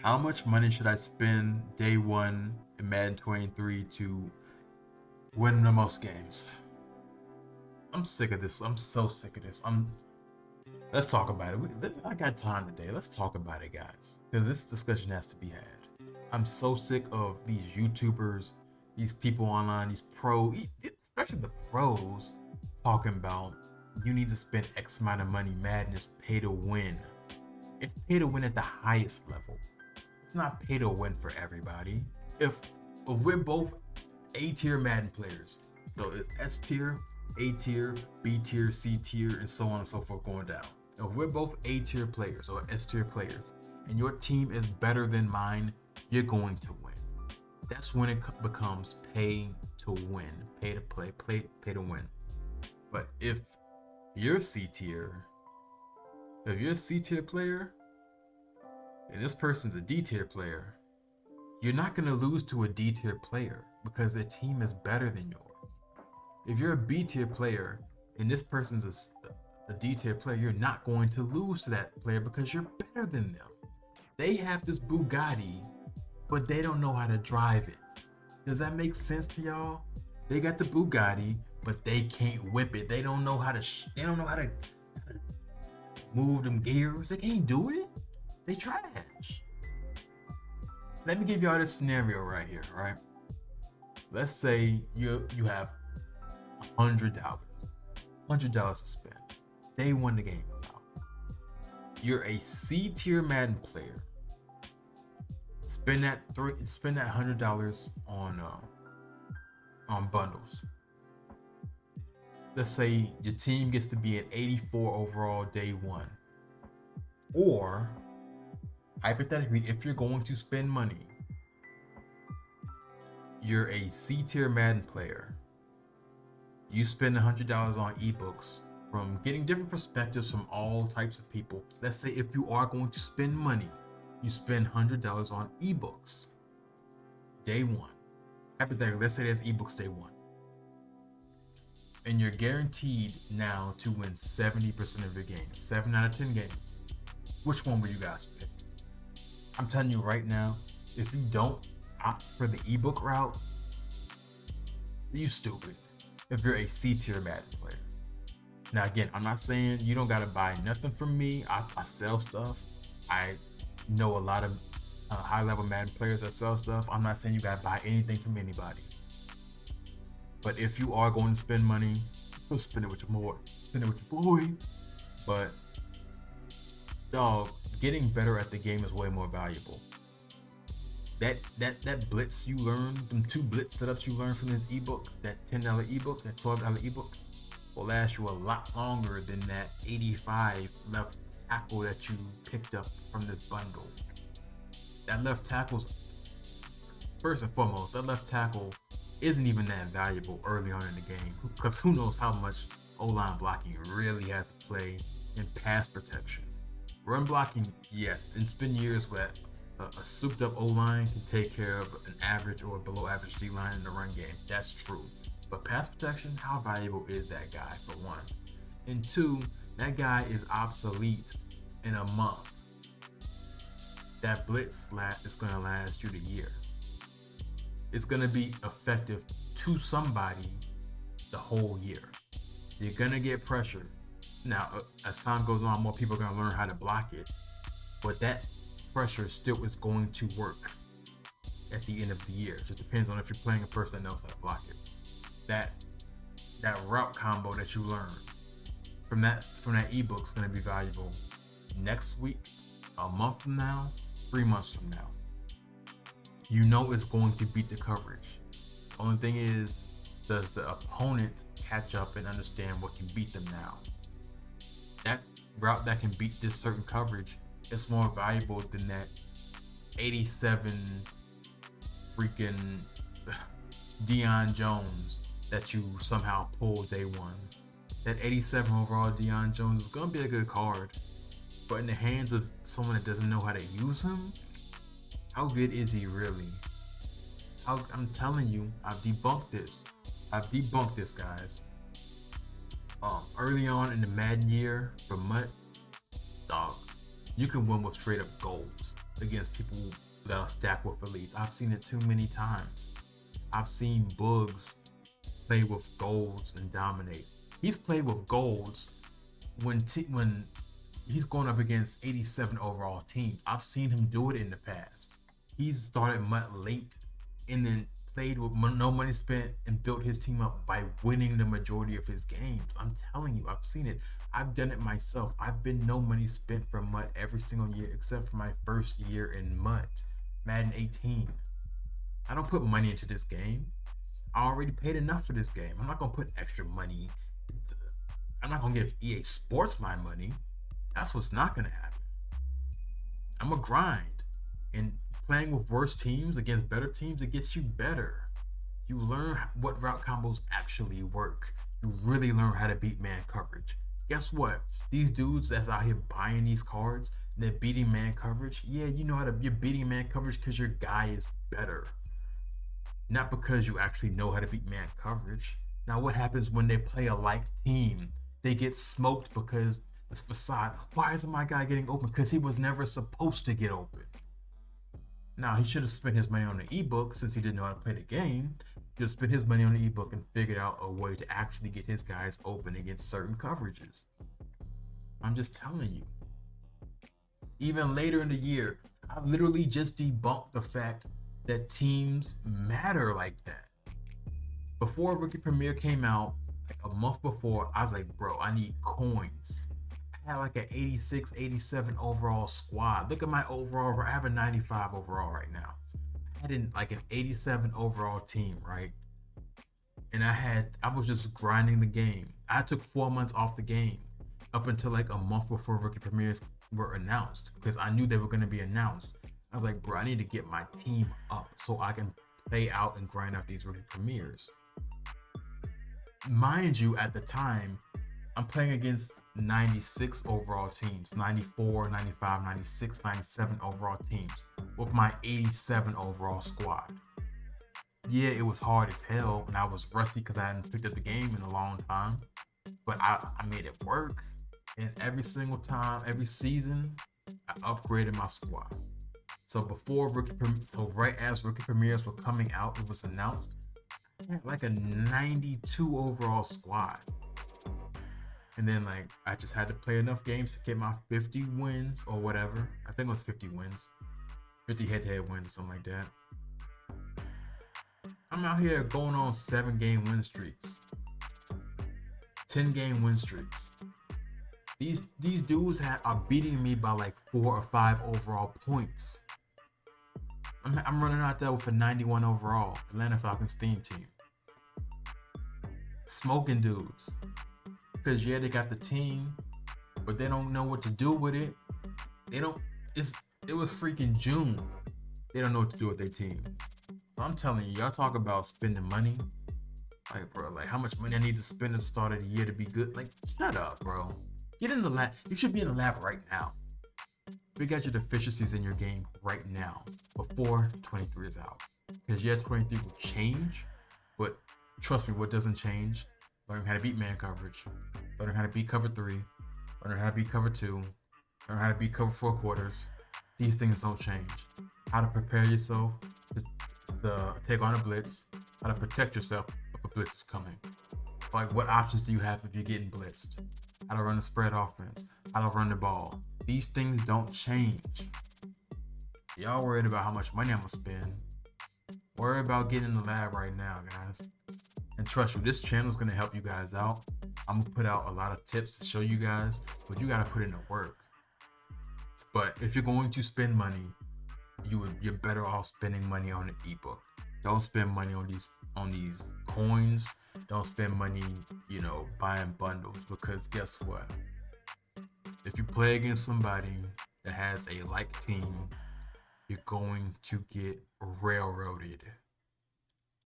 How much money should I spend day one in Madden 23 to win the most games? I'm sick of this. I'm so sick of this. Let's talk about it. I got time today. Let's talk about it, guys, because this discussion has to be had. I'm so sick of these YouTubers, these people online, these especially the pros, talking about you need to spend X amount of money. Madden is pay to win. It's pay to win at the highest level. It's not pay to win for everybody. If we're both A tier Madden players, so it's S tier, A tier, B tier, C tier, and so on and so forth going down. If we're both A tier players or S tier players, and your team is better than mine, you're going to win. That's when it becomes pay to win, pay to pay to win. But if you're C tier, if you're a C tier player, and this person's a D tier player, you're not going to lose to a D tier player because their team is better than yours. If you're a B tier player and this person's a D tier player, you're not going to lose to that player because you're better than them. They have this Bugatti, but they don't know how to drive it. Does that make sense to y'all? They got the Bugatti, but they can't whip it. They don't know how to. They don't know how to move them gears. They can't do it. They trash. Let me give y'all this scenario right here, right? Let's say you have $100 to spend. Day one the game is out. You're a C tier Madden player. Spend that $100 on bundles. Let's say your team gets to be at 84 overall day one. Or hypothetically, if you're going to spend money, you're a C tier Madden player. You spend $100 on ebooks from getting different perspectives from all types of people. Let's say if you are going to spend money, you spend $100 on ebooks day one. Hypothetically, let's say there's ebooks day one. And you're guaranteed now to win 70% of your games, 7 out of 10 games. Which one will you guys pick? I'm telling you right now, if you don't opt for the ebook route, you stupid. If you're a C tier Madden player. Now again, I'm not saying you don't gotta buy nothing from me. I sell stuff. I know a lot of high level Madden players that sell stuff. I'm not saying you gotta buy anything from anybody. But if you are going to spend money, go spend it with your boy. Spend it with your boy. But dog, getting better at the game is way more valuable. That blitz you learn, them 2 blitz setups you learn from this ebook, that $10 ebook, that $12 ebook, will last you a lot longer than that 85 left tackle that you picked up from this bundle. That left tackle's, first and foremost, that left tackle isn't even that valuable early on in the game, because who knows how much O-line blocking really has to play in pass protection. Run blocking, yes, it's been years where a souped up O-line can take care of an average or below average D-line in the run game. That's true. But pass protection, how valuable is that guy, for one? And two, that guy is obsolete in a month. That blitz slap is going to last you the year. It's going to be effective to somebody the whole year. You're going to get pressure. Now, as time goes on, more people are going to learn how to block it. But that pressure still is going to work at the end of the year. It just depends on if you're playing a person that knows how to block it. That route combo that you learn from that ebook is going to be valuable next week, a month from now, 3 months from now. You know it's going to beat the coverage. Only thing is, does the opponent catch up and understand what can beat them now? That route that can beat this certain coverage is more valuable than that 87 freaking Deion Jones that you somehow pulled day one. That 87 overall Deion Jones is going to be a good card, but in the hands of someone that doesn't know how to use him, how good is he really? I'm telling you, I've debunked this, guys. Early on in the Madden year for MUT, dog, you can win with straight up goals. against people that'll stack with elites. I've seen it too many times. I've seen Bugs play with golds and dominate. He's played with golds when he's going up against 87 overall teams. I've seen him do it in the past. He's started MUT late and then played with no money spent and built his team up by winning the majority of his games. I'm telling you, I've seen it. I've done it myself. I've been no money spent for MUT every single year except for my first year in MUT, Madden 18. I don't put money into this game. I already paid enough for this game. I'm not gonna put extra money. I'm not gonna give EA Sports my money. That's what's not gonna happen. I'm a grind, and playing with worse teams against better teams, it gets you better. You learn what route combos actually work. You really learn how to beat man coverage. Guess what? These dudes that's out here buying these cards, they're beating man coverage. Yeah, you know you're beating man coverage because your guy is better. Not because you actually know how to beat man coverage. Now, what happens when they play a like team? They get smoked because this facade. Why isn't my guy getting open? Because he was never supposed to get open. Now, he should have spent his money on the ebook since he didn't know how to play the game. He should have spent his money on the ebook and figured out a way to actually get his guys open against certain coverages. I'm just telling you. Even later in the year, I literally just debunked the fact that teams matter like that. Before Rookie Premiere came out, like a month before, I was like, bro, I need coins. I had like an 86, 87 overall squad. Look at my overall. I have a 95 overall right now. I had like an 87 overall team, right? And I was just grinding the game. I took 4 months off the game up until like a month before Rookie Premieres were announced because I knew they were going to be announced. I was like, bro, I need to get my team up so I can play out and grind out these Rookie Premieres. Mind you, at the time, I'm playing against 96 overall teams, 94, 95, 96, 97 overall teams with my 87 overall squad. Yeah, it was hard as hell and I was rusty because I hadn't picked up the game in a long time, but I made it work. And every single time, every season, I upgraded my squad. So right as Rookie Premieres were coming out, it was announced, I had like a 92 overall squad. And then like I just had to play enough games to get my 50 wins or whatever. I think it was 50 wins. 50 head-to-head wins or something like that. I'm out here going on 7-game win streaks. 10-game win streaks. These dudes are beating me by like 4 or 5 overall points. I'm running out there with a 91 overall Atlanta Falcons theme team. Smoking dudes. Because yeah, they got the team, but they don't know what to do with it. It was freaking June. They don't know what to do with their team. So I'm telling you, y'all talk about spending money. Like, bro, like how much money I need to spend at the start of the year to be good? Like, shut up, bro. Get in the lab. You should be in the lab right now. Figure out your deficiencies in your game right now before 23 is out. Because yeah, 23 will change, but trust me, what doesn't change? Learn how to beat man coverage. Learn how to beat cover 3. Learn how to beat cover 2. Learn how to beat cover 4 quarters. These things don't change. How to prepare yourself to take on a blitz. How to protect yourself if a blitz is coming. Like, what options do you have if you're getting blitzed? How to run a spread offense. How to run the ball. These things don't change. Y'all worried about how much money I'm gonna spend. Worry about getting in the lab right now, guys. And trust me, this channel is gonna help you guys out. I'm gonna put out a lot of tips to show you guys, but you gotta put in the work. But if you're going to spend money, you're better off spending money on an ebook. Don't spend money on these coins. Don't spend money, buying bundles, because guess what? If you play against somebody that has a like team, you're going to get railroaded.